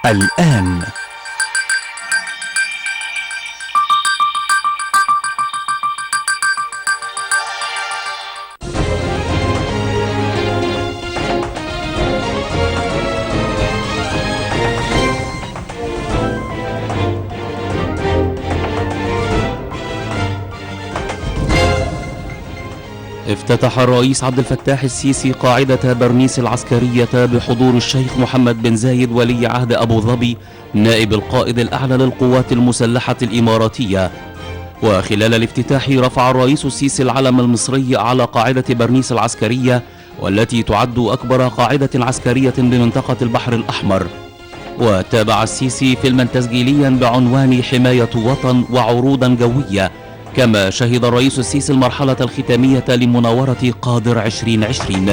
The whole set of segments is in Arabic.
الآن. افتتح الرئيس عبد الفتاح السيسي قاعدة برنيس العسكرية بحضور الشيخ محمد بن زايد ولي عهد أبو ظبي نائب القائد الأعلى للقوات المسلحة الإماراتية. وخلال الافتتاح رفع الرئيس السيسي العلم المصري على قاعدة برنيس العسكرية، والتي تعد أكبر قاعدة عسكرية بمنطقة البحر الأحمر. وتابع السيسي فيلما تسجيليا بعنوان حماية وطن وعروضا جوية، كما شهد الرئيس السيسي المرحلة الختامية لمناورة قادر 2020.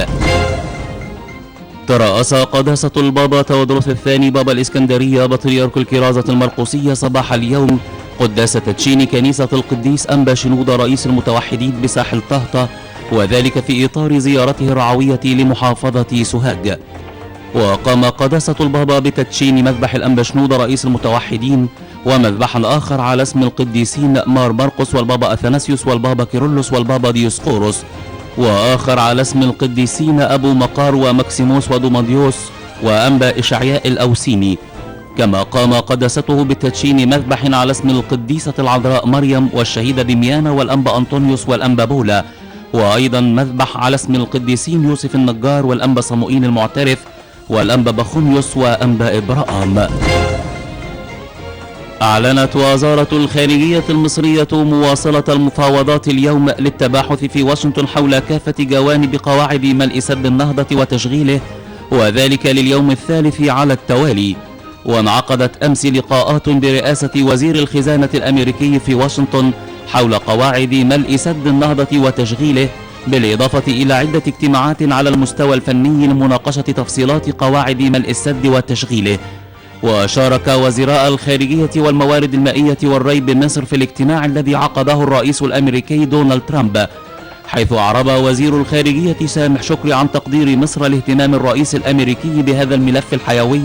ترأس قداسة البابا تودروس الثاني بابا الإسكندرية بطريرك الكرازة المرقسية صباح اليوم قداسة تدشين كنيسة القديس أنبا شنودة رئيس المتوحدين بساحل طهطة، وذلك في إطار زيارته الرعوية لمحافظة سوهاج. وقام قداسة البابا بتدشين مذبح الأنبا شنودة رئيس المتوحدين، ومذبحا آخر على اسم القديسين مار مرقس والبابا أثناسيوس والبابا كيرلس والبابا ديوسقورس، وآخر على اسم القديسين أبو مقار ومكسيموس ودوماديوس وأنبا إشعياء الأوسيني. كما قام قداسته بتدشين مذبح على اسم القديسة العذراء مريم والشهيدة دميانة والأنبا أنطونيوس والأنبا بولا، وأيضا مذبح على اسم القديسين يوسف النجار والأنبا صموئيل المعترف والأنبا بخونيوس وأنبا إبراهام. أعلنت وزارة الخارجية المصرية مواصلة المفاوضات اليوم للتباحث في واشنطن حول كافة جوانب قواعد ملء سد النهضة وتشغيله، وذلك لليوم الثالث على التوالي. وانعقدت أمس لقاءات برئاسة وزير الخزانة الأمريكي في واشنطن حول قواعد ملء سد النهضة وتشغيله، بالإضافة إلى عدة اجتماعات على المستوى الفني لمناقشة تفصيلات قواعد ملء السد وتشغيله. وشارك وزراء الخارجية والموارد المائية والري بمصر في الاجتماع الذي عقده الرئيس الأمريكي دونالد ترامب، حيث أعرب وزير الخارجية سامح شكري عن تقدير مصر لاهتمام الرئيس الأمريكي بهذا الملف الحيوي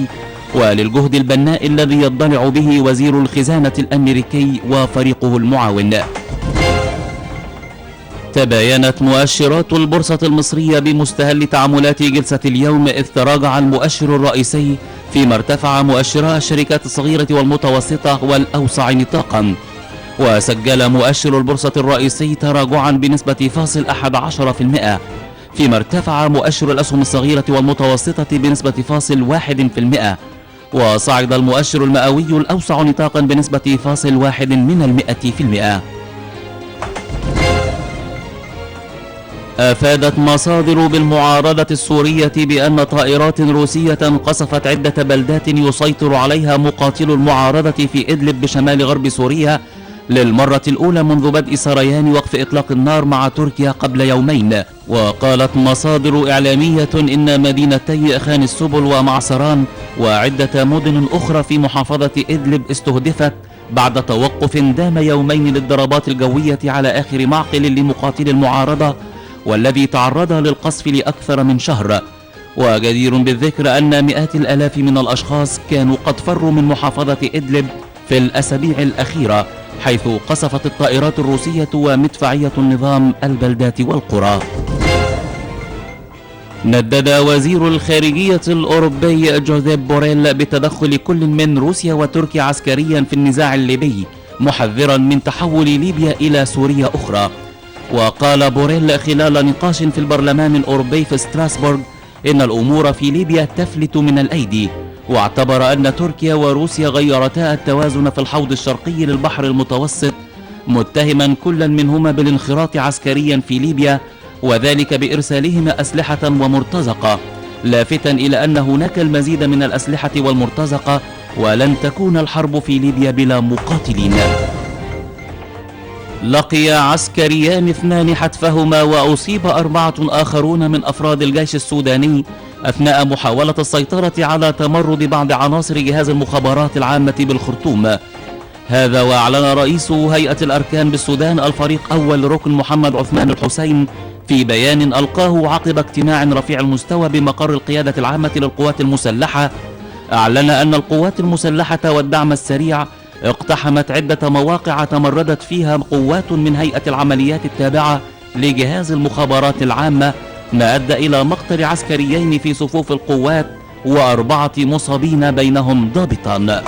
وللجهد البناء الذي يضلع به وزير الخزانة الأمريكي وفريقه المعاون. تباينت مؤشرات البورصة المصرية بمستهل تعاملات جلسة اليوم، إذ تراجع المؤشر الرئيسي فيما ارتفع مؤشرا الشركات الصغيرة والمتوسطة والأوسع نطاقا. وسجل مؤشر البورصة الرئيسي تراجعا بنسبة 0.11%، فيما ارتفع مؤشر الأسهم الصغيرة والمتوسطة بنسبة 1%، وصعد المؤشر المئوي الأوسع نطاقا بنسبة 0.1%. أفادت مصادر بالمعارضة السورية بأن طائرات روسية قصفت عدة بلدات يسيطر عليها مقاتلو المعارضة في إدلب بشمال غرب سوريا للمرة الأولى منذ بدء سريان وقف إطلاق النار مع تركيا قبل يومين. وقالت مصادر إعلامية إن مدينتي خان السبل ومعصران وعدة مدن أخرى في محافظة إدلب استهدفت بعد توقف دام يومين للضربات الجوية على آخر معقل لمقاتلي المعارضة، والذي تعرض للقصف لأكثر من شهر. وجدير بالذكر أن مئات الآلاف من الأشخاص كانوا قد فروا من محافظة إدلب في الأسابيع الأخيرة، حيث قصفت الطائرات الروسية ومدفعية النظام البلدات والقرى. ندد وزير الخارجية الأوروبي جوزيب بوريل بتدخل كل من روسيا وتركيا عسكريا في النزاع الليبي، محذرا من تحول ليبيا إلى سوريا أخرى. وقال بوريل خلال نقاش في البرلمان الأوروبي في ستراسبورغ إن الأمور في ليبيا تفلت من الأيدي، واعتبر أن تركيا وروسيا غيرتا التوازن في الحوض الشرقي للبحر المتوسط، متهما كلا منهما بالانخراط عسكريا في ليبيا، وذلك بإرسالهما أسلحة ومرتزقة، لافتا إلى أن هناك المزيد من الأسلحة والمرتزقة، ولن تكون الحرب في ليبيا بلا مقاتلين. لقي عسكريان 2 حتفهما وأصيب 4 آخرون من أفراد الجيش السوداني أثناء محاولة السيطرة على تمرد بعض عناصر جهاز المخابرات العامة بالخرطوم. هذا وأعلن رئيس هيئة الأركان بالسودان الفريق أول ركن محمد عثمان الحسين في بيان ألقاه عقب اجتماع رفيع المستوى بمقر القيادة العامة للقوات المسلحة أعلن أن القوات المسلحة والدعم السريع اقتحمت عدة مواقع تمردت فيها قوات من هيئة العمليات التابعة لجهاز المخابرات العامة، ما أدى إلى مقتل عسكريين في صفوف القوات و4 مصابين بينهم ضابطان.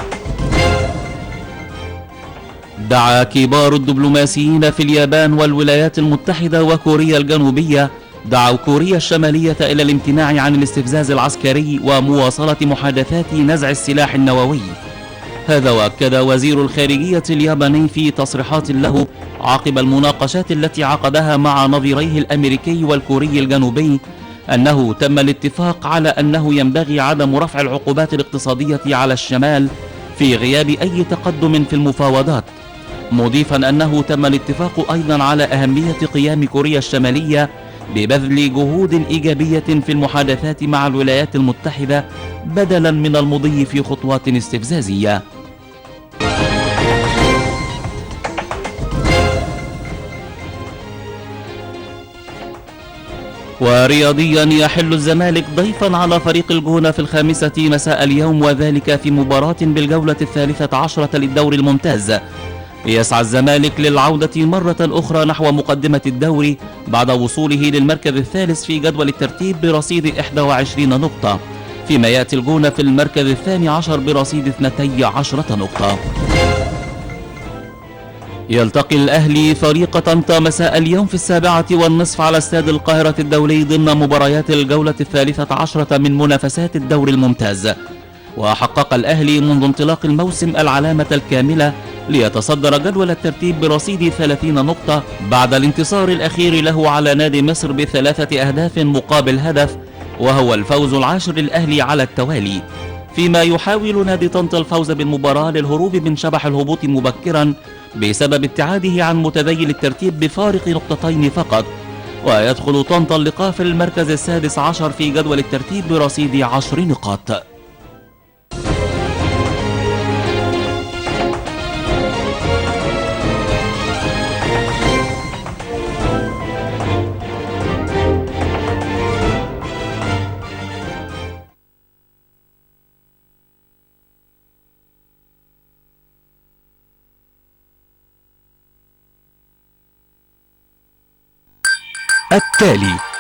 دعا كبار الدبلوماسيين في اليابان والولايات المتحدة وكوريا الجنوبية دعوا كوريا الشمالية إلى الامتناع عن الاستفزاز العسكري ومواصلة محادثات نزع السلاح النووي. هذا وأكد وزير الخارجية الياباني في تصريحات له عقب المناقشات التي عقدها مع نظيريه الأمريكي والكوري الجنوبي أنه تم الاتفاق على أنه ينبغي عدم رفع العقوبات الاقتصادية على الشمال في غياب أي تقدم في المفاوضات، مضيفا أنه تم الاتفاق أيضا على أهمية قيام كوريا الشمالية ببذل جهود إيجابية في المحادثات مع الولايات المتحدة بدلا من المضي في خطوات استفزازية. ورياضيا يحل الزمالك ضيفا على فريق الجونة في 5 مساء اليوم، وذلك في مباراة بالجولة 13 للدوري الممتاز. يسعى الزمالك للعودة مرة أخرى نحو مقدمة الدوري بعد وصوله للمركز الثالث في جدول الترتيب برصيد 21 نقطة، فيما يأتي الجونة في المركز 12 برصيد 12 نقطة. يلتقي الأهلي فريق طنطا مساء اليوم في 7:30 على استاد القاهرة الدولي ضمن مباريات الجولة 13 من منافسات الدوري الممتاز. وحقق الأهلي منذ انطلاق الموسم العلامة الكاملة ليتصدر جدول الترتيب برصيد 30 نقطة بعد الانتصار الأخير له على نادي مصر ب3 أهداف مقابل هدف، وهو الفوز العاشر للأهلي على التوالي، فيما يحاول نادي طنطا الفوز بالمباراة للهروب من شبح الهبوط مبكرا بسبب ابتعاده عن متذيل الترتيب بفارق نقطتين فقط. ويدخل طنطا اللقاء في المركز السادس عشر في جدول الترتيب برصيد 10 نقاط. التالي